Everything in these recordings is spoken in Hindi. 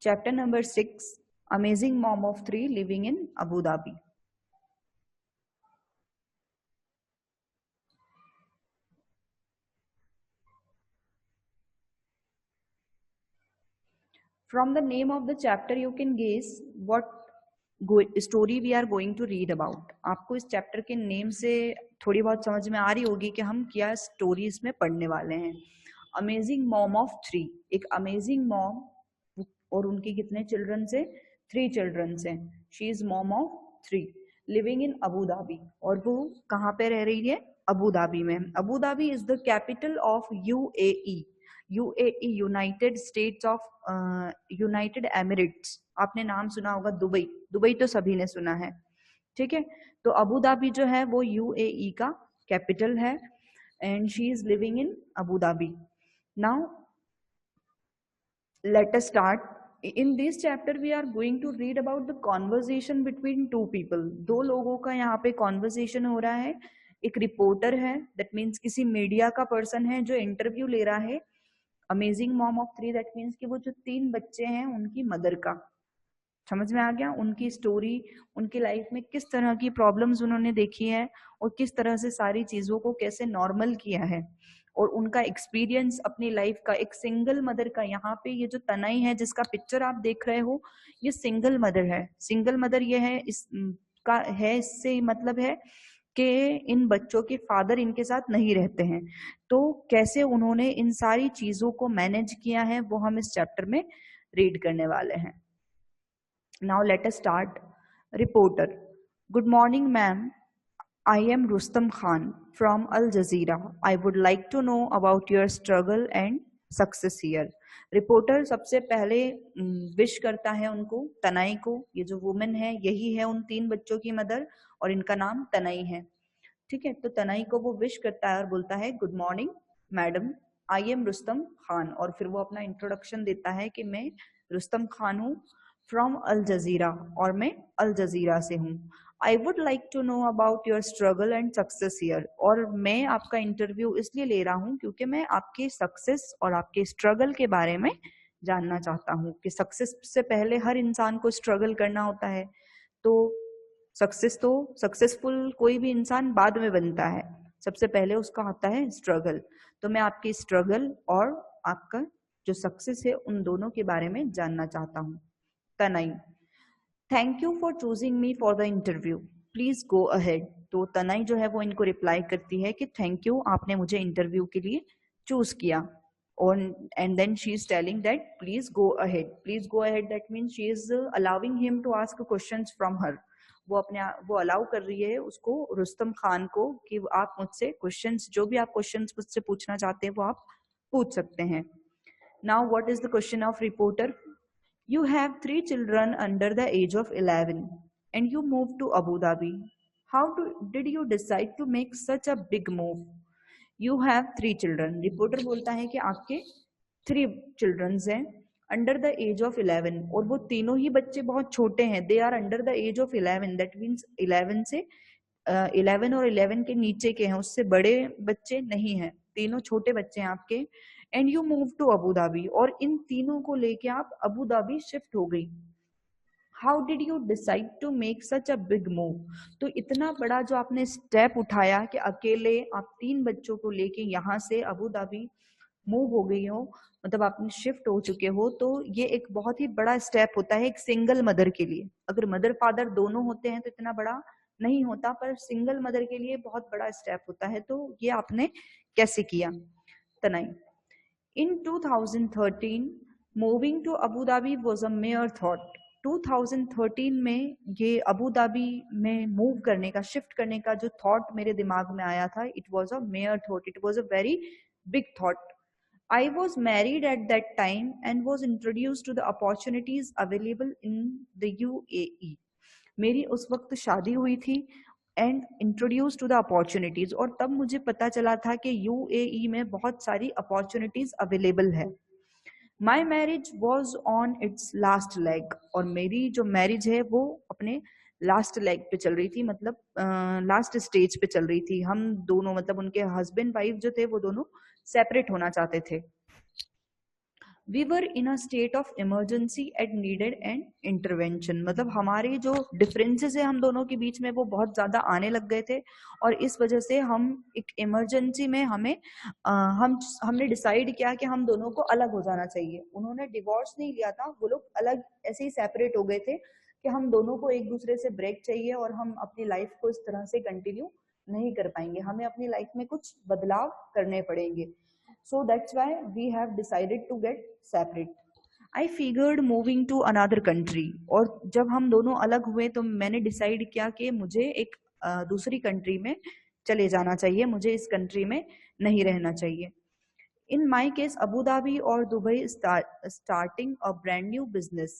Chapter number 6, Amazing Mom of 3 living in Abu Dhabi. From the name of the chapter, you can guess what story we are going to read about. आपको इस चैप्टर के नेम से थोड़ी बहुत समझ में आ रही होगी कि हम क्या स्टोरी इसमें पढ़ने वाले हैं. अमेजिंग मॉम ऑफ 3, एक अमेजिंग मॉम और उनके कितने चिल्ड्रन से? 3 चिल्ड्रन से. She is mom of 3 living in Abu Dhabi. और वो कहाँ पे रह रही है? अबू धाबी में. Abu Dhabi is the capital of UAE. UAE, United states of United Emirates. आपने नाम सुना होगा दुबई. दुबई तो सभी ने सुना है, ठीक है. तो अबू धाबी जो है वो यूएई का कैपिटल है and she is living in Abu Dhabi. Now let us start. In this chapter we are going to read about the conversation between two people. दो लोगों का यहाँ पे conversation हो रहा है. एक रिपोर्टर है, that means किसी मीडिया का पर्सन है जो इंटरव्यू ले रहा है amazing mom of 3, that means कि वो जो 3 बच्चे हैं उनकी मदर का. समझ में आ गया? उनकी स्टोरी, उनकी लाइफ में किस तरह की प्रॉब्लम्स उन्होंने देखी है और किस तरह से सारी चीजों को कैसे नॉर्मल किया है और उनका एक्सपीरियंस अपनी लाइफ का. एक सिंगल मदर का. यहाँ पे ये जो तनई है जिसका पिक्चर आप देख रहे हो, ये सिंगल मदर है. सिंगल मदर ये है, इसका है, इससे मतलब है कि इन बच्चों के फादर इनके साथ नहीं रहते हैं. तो कैसे उन्होंने इन सारी चीजों को मैनेज किया है वो हम इस चैप्टर में रीड करने वाले हैं. Now let us start. Reporter: Good morning, ma'am. I am Rustam Khan from Al Jazeera. I would like to know about your struggle and success here. Reporter सबसे पहले विश करता है उनको, तनई को. ये जो वुमेन है यही है उन 3 बच्चों की मदर और इनका नाम तनई है, ठीक है. तो तनई को वो विश करता है और बोलता है good morning madam, I am Rustam Khan. और फिर वो अपना इंट्रोडक्शन देता है कि मैं रुस्तम खान हूँ फ्रॉम अल जजीरा और मैं अल जजीरा से हूँ. I would like to know about your struggle and success here. और मैं आपका इंटरव्यू इसलिए ले रहा हूँ क्योंकि मैं आपके सक्सेस और आपके स्ट्रगल के बारे में जानना चाहता हूँ कि सक्सेस से पहले हर इंसान को स्ट्रगल करना होता है. तो सक्सेसफुल कोई भी इंसान बाद में बनता है, सबसे पहले उसका होता है स्ट्रगल. तो मैं आपकी स्ट्रगल और आपका जो सक्सेस है उन दोनों के बारे में जानना चाहता हूँ. Tanai: thank you for choosing me for the interview, please go ahead. तो तनई जो है वो इनको रिप्लाई करती है कि थैंक यू, आपने मुझे इंटरव्यू के लिए चूज किया. और and then she is telling that please go ahead. Please go ahead that means she is allowing him to ask questions from her. वो अलाउ कर रही है उसको, रुस्तम खान को, कि आप मुझसे क्वेश्चंस, जो भी आप क्वेश्चंस मुझसे पूछना चाहते हैं वो आप पूछ सकते हैं. Now what is the question of reporter? You have 3 children under the age of 11 and you moved to Abu Dhabi. How did you decide to make such a big move? You have 3 children. Reporter बोलता है कि आपके 3 children हैं अंडर द एज ऑफ 11 और वो तीनों ही बच्चे बहुत छोटे हैं. They are under the age of 11, that means 11 से 11 और 11 के नीचे के हैं, उससे बड़े बच्चे नहीं हैं. तीनों छोटे बच्चे हैं आपके. And you move to Abu Dhabi, और इन तीनों को लेके आप अबू धाबी शिफ्ट हो गई. How did you decide to make such a big move? तो इतना बड़ा जो आपने स्टेप उठाया कि अकेले आप 3 बच्चों को लेके यहाँ से अबू धाबी मूव हो गई हो, मतलब आपने शिफ्ट हो चुके हो, तो ये एक बहुत ही बड़ा स्टेप होता है एक सिंगल मदर के लिए. अगर मदर फादर दोनों होते हैं तो इतना बड़ा नहीं होता, पर सिंगल मदर के लिए बहुत बड़ा स्टेप होता है. तो ये आपने कैसे किया? तनई: In 2013, moving to Abu Dhabi was a mere thought. 2013 में ये अबू धाबी में मूव करने का, शिफ्ट करने का जो थॉट मेरे दिमाग में आया था, it was a mere thought. It was a very big thought. I was married at that time and was introduced to the opportunities available in the UAE. मेरी उस वक्त शादी हुई थी and introduce to the opportunities, और तब मुझे पता चला था कि यूएई में बहुत सारी अपॉर्चुनिटीज अवेलेबल है. My marriage was on it's last leg, और मेरी जो मैरिज है वो अपने लास्ट लेग पे चल रही थी, मतलब लास्ट स्टेज पे चल रही थी. हम दोनों, मतलब उनके हस्बैंड वाइफ जो थे वो दोनों सेपरेट होना चाहते थे. We were in a state of emergency at needed and intervention, मतलब हमारे जो डिफरेंसेस है हम दोनों के बीच में वो बहुत ज्यादा आने लग गए थे, और इस वजह से हम एक इमरजेंसी में हमने डिसाइड किया कि हम दोनों को अलग हो जाना चाहिए। उन्होंने डिवोर्स नहीं लिया था, वो लोग अलग ऐसे ही सेपरेट हो गए थे कि हम दोनों को एक दूसरे से ब्रेक चाहिए और हम अपनी लाइफ को इस तरह से कंटिन्यू नहीं कर पाएंगे, हमें अपनी लाइफ में कुछ बदलाव करने पड़ेंगे। So that's why we have decided to get separate. I figured moving to another country, और जब हम दोनों अलग हुए तो मैंने डिसाइड किया कि मुझे एक दूसरी कंट्री में चले जाना चाहिए, मुझे इस कंट्री में नहीं रहना चाहिए। In my case, Abu Dhabi or Dubai starting a brand new business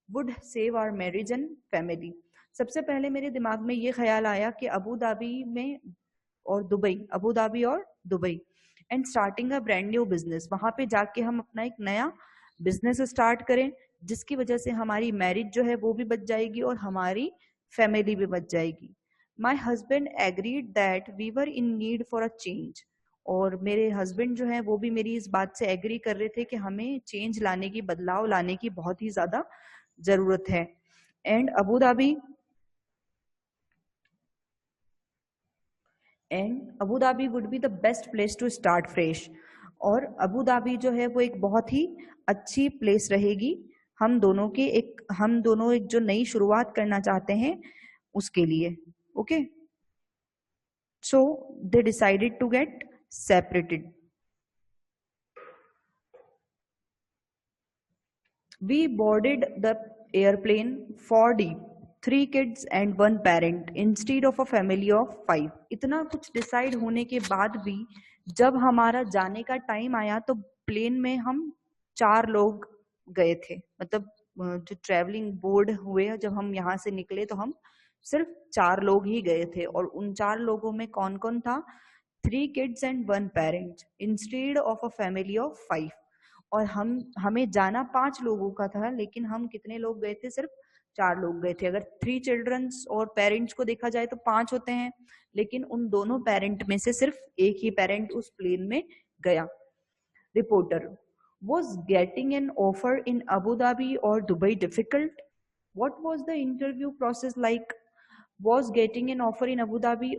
would save our marriage and family. सबसे पहले मेरे दिमाग में ये ख्याल आया कि अबू धाबी में और दुबई, अबू धाबी और Dubai and starting a brand new business, वहां पे जाके हम अपना एक नया बिजनेस स्टार्ट करें, जिसकी वजह से हमारी मैरिज जो है वो भी बच जाएगी और हमारी फैमिली भी बच जाएगी। My husband agreed that we were in need for a change, और मेरे हस्बैंड जो है वो भी मेरी इस बात से एग्री कर रहे थे कि हमें चेंज लाने की, बदलाव लाने की बहुत ही ज्यादा जरूरत है। And Abu Dhabi would be the best place to start fresh, और अबू धाबी जो है वो एक बहुत ही अच्छी प्लेस रहेगी हम दोनों एक जो नई शुरुआत करना चाहते हैं उसके लिए। Okay, so they decided to get separated. We boarded the airplane 4 deep, 3 kids and 1 parent instead of a family of 5। इतना कुछ डिसाइड होने के बाद भी जब हमारा जाने का टाइम आया तो प्लेन में हम 4 लोग गए थे, मतलब जो ट्रेवलिंग बोर्ड हुए, जब हम यहाँ से निकले तो हम सिर्फ 4 लोग ही गए थे, और उन 4 लोगों में कौन कौन था? 3 kids and 1 parent instead of a family of 5। और हमें जाना 5 लोगों का था, लेकिन हम कितने लोग गए थे? सिर्फ 4 लोग गए थे। अगर 3 चिल्ड्रंस और पेरेंट्स को देखा जाए तो 5 होते हैं, लेकिन उन दोनों पेरेंट में से सिर्फ एक ही पेरेंट उस प्लेन में गया। Reporter, was getting an offer in Abu Dhabi or Dubai difficult? What was the interview process like? Was getting an offer in Abu Dhabi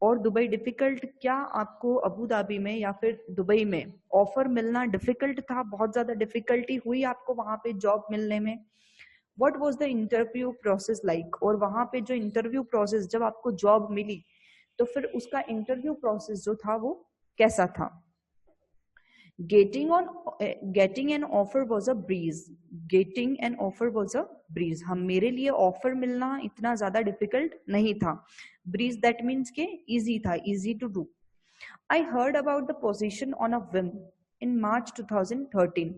और दुबई डिफिकल्ट? क्या आपको अबू धाबी में या फिर दुबई में ऑफर मिलना डिफिकल्ट था? बहुत ज्यादा डिफिकल्टी हुई आपको वहां पे जॉब मिलने में? What was the interview process like? और वहां पे जो इंटरव्यू प्रोसेस, जब आपको जॉब मिली तो फिर उसका इंटरव्यू प्रोसेस जो था वो कैसा था? getting an offer was a breeze। getting an offer was a breeze, हम मेरे लिए ऑफर मिलना इतना ज्यादा डिफिकल्ट नहीं था। breeze that means के easy था, easy to do। I heard about the position on a whim in March 2013।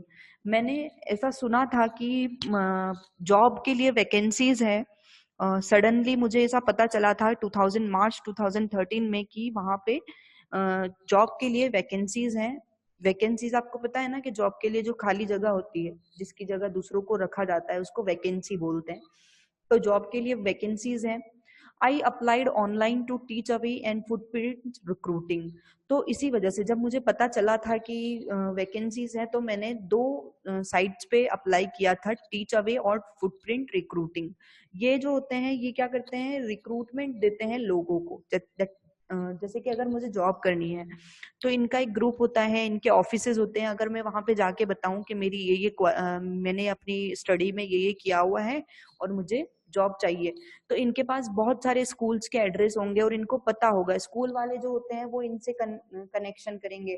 मैंने ऐसा सुना था कि जॉब के लिए वैकेंसीज है। सडनली मुझे ऐसा पता चला था मार्च 2013 में कि वहां पे जॉब के लिए वैकेंसीज हैं। वैकेंसीज आपको पता है ना कि जॉब के लिए जो खाली जगह होती है, जिसकी जगह दूसरों को रखा जाता है, उसको वैकेंसी बोलते हैं। तो जॉब के लिए वैकेंसीज हैं। I applied online to Teach Away and Footprint Recruiting. तो इसी वजह से जब मुझे पता चला था कि वैकेंसीज हैं तो मैंने 2 साइट्स पे अप्लाई किया था, टीच अवे और फुटप्रिंट रिक्रूटिंग। ये जो होते हैं ये क्या करते हैं? रिक्रूटमेंट देते हैं लोगों को। जैसे कि अगर मुझे जॉब करनी है तो इनका एक ग्रुप होता है, इनके ऑफिसेज होते हैं। अगर मैं वहां पे जाके बताऊं कि मेरी मैंने अपनी स्टडी में ये किया हुआ है और मुझे जॉब चाहिए, तो इनके पास बहुत सारे स्कूल्स के एड्रेस होंगे और इनको पता होगा, स्कूल वाले जो होते हैं वो इनसे कनेक्शन करेंगे।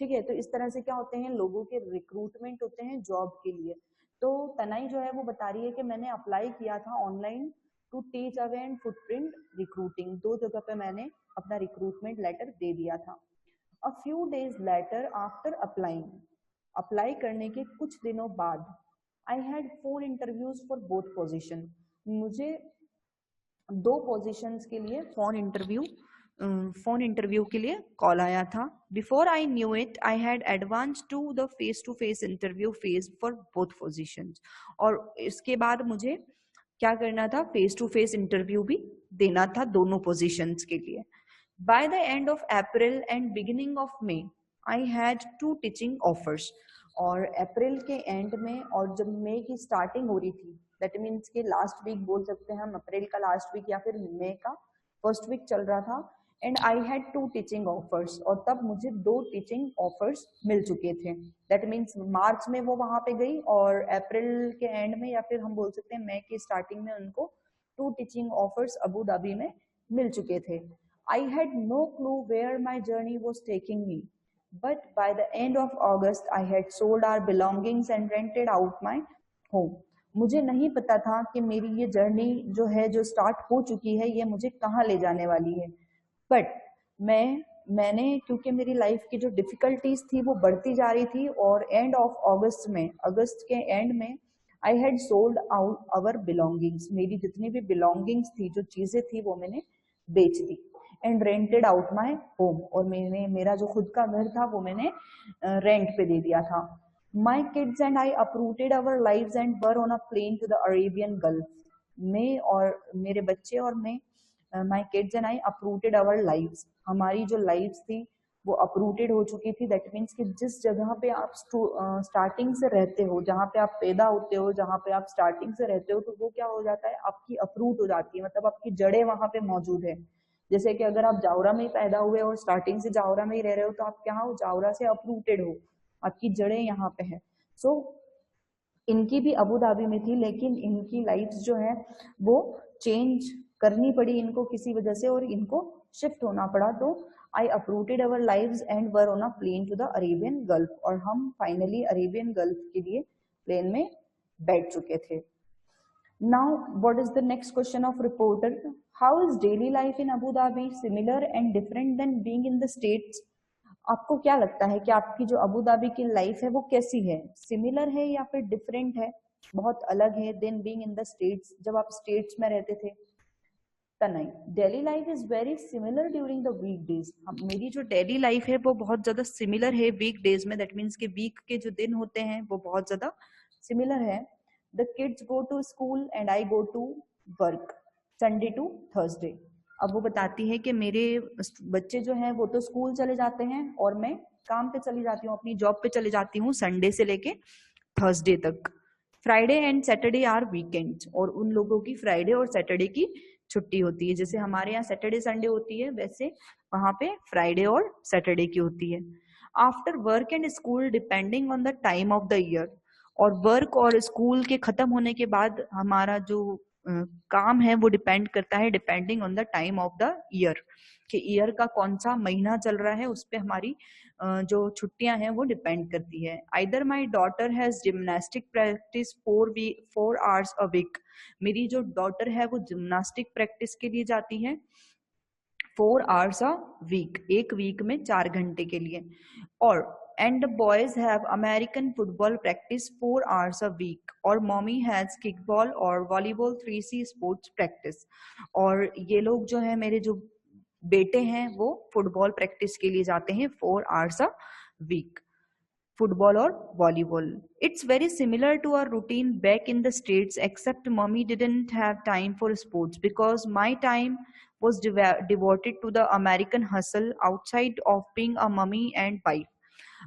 ठीक है, तो इस तरह से क्या होते हैं, लोगों के रिक्रूटमेंट होते हैं जॉब के लिए। तो तनई जो है वो बता रही है कि मैंने अप्लाई किया था online to Teach Away and Footprint Recruiting. 2 जगह पे मैंने अपना रिक्रूटमेंट लेटर दे दिया था। A few days later after applying, apply करने के कुछ दिनों बाद, I had 4 interviews for both position. मुझे 2 पोजीशंस के लिए फोन इंटरव्यू के लिए कॉल आया था। Before I knew it I had advance to the face to face interview phase for both positions. और इसके बाद मुझे क्या करना था? फेस टू फेस इंटरव्यू भी देना था दोनों पोजीशंस के लिए। By the end of April and beginning of May I had 2 teaching offers. और अप्रैल के एंड में और जब मई की स्टार्टिंग हो रही थी, दैट मीन्स कि लास्ट वीक बोल सकते हैं हम, अप्रैल का लास्ट वीक या फिर मई का फर्स्ट वीक चल रहा था, and I had 2 teaching offers, और तब मुझे 2 टीचिंग ऑफर्स मिल चुके थे। दैट मीन्स मार्च में वो वहां पे गई और अप्रैल के एंड में या फिर हम बोल सकते हैं मई की स्टार्टिंग में उनको 2 टीचिंग ऑफर्स अबू धाबी में मिल चुके थे। I had no clue where my journey was taking me, but by the end of August I had sold our belongings and rented out my home. मुझे नहीं पता था कि मेरी ये जर्नी जो है, जो स्टार्ट हो चुकी है, ये मुझे कहाँ ले जाने वाली है। बट मैंने क्योंकि मेरी लाइफ की जो डिफिकल्टीज थी वो बढ़ती जा रही थी, और एंड ऑफ अगस्त में, अगस्त के एंड में I had sold out our belongings, मेरी जितनी भी बिलोंगिंग्स थी, जो चीजें थी, वो मैंने बेच दी। And rented out my home, और मैंने मेरा जो खुद का घर था वो मैंने रेंट पे दे दिया था। My kids and I uprooted our lives and were on a plane to the Arabian Gulf. मैं और मेरे बच्चे और मैं, my kids and I uprooted our lives, हमारी जो लाइव्स थी वो अपरूटेड हो चुकी थी। दैट मीन्स कि जिस जगह पे आप स्टार्टिंग से रहते हो, जहाँ पे आप पैदा होते हो, जहाँ पे आप स्टार्टिंग से रहते हो, तो वो क्या हो जाता है, आपकी अपरूट हो जाती है, मतलब आपकी जड़ें वहां पे मौजूद है। जैसे कि अगर आप जावरा में ही पैदा हुए और स्टार्टिंग से जावरा में ही रह रहे हो, तो आप क्या हो, जावरा से अपरूटेड हो, आपकी जड़ें यहाँ पे है। सो इनकी भी अबू धाबी में थी, लेकिन इनकी लाइफ जो है वो चेंज करनी पड़ी इनको किसी वजह से, और इनको शिफ्ट होना पड़ा। तो I uprooted our lives and were on a plane to the Arabian Gulf, और हम फाइनली अरेबियन गल्फ के लिए प्लेन में बैठ चुके थे। Now, what is the next question of reporter? How is daily life in Abu Dhabi similar and different than being in the States? आपको क्या लगता है कि आपकी जो अबू धाबी की लाइफ है वो कैसी है, सिमिलर है या फिर डिफरेंट है, बहुत अलग है than being in the States, जब आप स्टेट्स में रहते थे? Tanay, daily life is very similar during the weekdays. मेरी जो डेली लाइफ है वो बहुत ज्यादा सिमिलर है वीक डेज में, दैट मीन्स के वीक के जो दिन होते हैं वो बहुत ज्यादा सिमिलर है। The kids go to school and I go to work Sunday to Thursday. अब वो बताती है कि मेरे बच्चे जो हैं वो तो स्कूल चले जाते हैं और मैं काम पे चली जाती हूँ, अपनी जॉब पे चली जाती हूँ संडे से लेके थर्सडे तक। Friday and Saturday are weekend, और उन लोगों की फ्राइडे और सैटरडे की छुट्टी होती है। जैसे हमारे यहाँ सैटरडे संडे होती है, वैसे वहां पे फ्राइडे और सैटरडे की होती है। After work and school depending on the time of the year, और वर्क और स्कूल के खत्म होने के बाद हमारा जो काम है वो डिपेंड करता है depending on the time of the year, कि ईयर का कौन सा महीना चल रहा है उस पे हमारी जो छुट्टियां हैं वो डिपेंड करती है। Either my daughter has gymnastic practice 4 hours a week, मेरी जो डॉटर है वो जिम्नास्टिक प्रैक्टिस के लिए जाती है 4 आवर्स अ वीक, एक वीक में 4 घंटे के लिए। और and the boys have American football practice 4 hours a week, और mommy has kickball और volleyball 3C sports practice। और ये लोग जो है, मेरे जो बेटे हैं, वो फुटबॉल प्रैक्टिस के लिए जाते हैं 4 hours a week, फुटबॉल और volleyball. It's very similar to our routine back in the States, except mommy didn't have time for sports because my time was devoted to the American hustle outside of being a mummy and wife।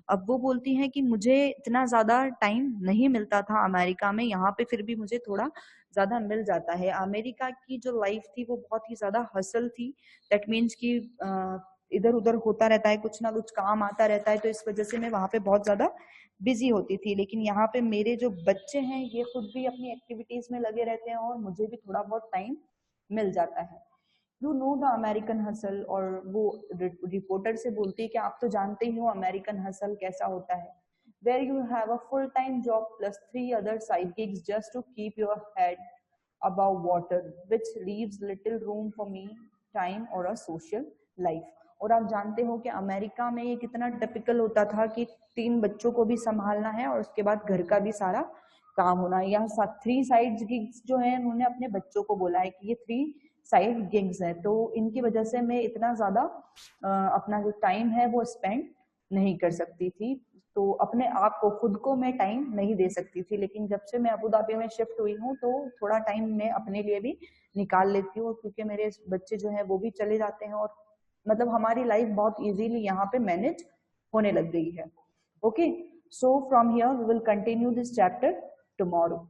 अब वो बोलती हैं कि मुझे इतना ज्यादा टाइम नहीं मिलता था अमेरिका में, यहाँ पे फिर भी मुझे थोड़ा ज्यादा मिल जाता है। अमेरिका की जो लाइफ थी वो बहुत ही ज्यादा हसल थी, दैट मीन्स कि इधर उधर होता रहता है, कुछ ना कुछ काम आता रहता है, तो इस वजह से मैं वहां पे बहुत ज्यादा बिजी होती थी। लेकिन यहाँ पे मेरे जो बच्चे हैं ये खुद भी अपनी एक्टिविटीज में लगे रहते हैं और मुझे भी थोड़ा बहुत टाइम मिल जाता है। You know the American hustle, और वो रिपोर्टर से बोलती है कि आप तो जानते ही हो अमेरिकन हसल कैसा होता है। Where you have a full time job plus 3 other side gigs just to keep your head above water which leaves little room for me time or a social life. और आप जानते हो कि अमेरिका में ये कितना टिपिकल होता था कि 3 बच्चों को भी संभालना है और उसके बाद घर का भी सारा काम होना है। यहाँ 3 साइड गिग्स जो है उन्होंने अपने बच्चों को बोला है कि ये 3 साइड गिग्स है, तो इनकी वजह से मैं इतना ज्यादा अपना जो टाइम है वो स्पेंड नहीं कर सकती थी, तो अपने आप को खुद को मैं टाइम नहीं दे सकती थी। लेकिन जब से मैं अबू धाबी में शिफ्ट हुई हूँ तो थोड़ा टाइम मैं अपने लिए भी निकाल लेती हूँ, क्योंकि मेरे बच्चे जो है वो भी चले जाते हैं और मतलब हमारी लाइफ बहुत इजीली यहाँ पे मैनेज होने लग गई है। Okay, So from here we will continue this chapter tomorrow.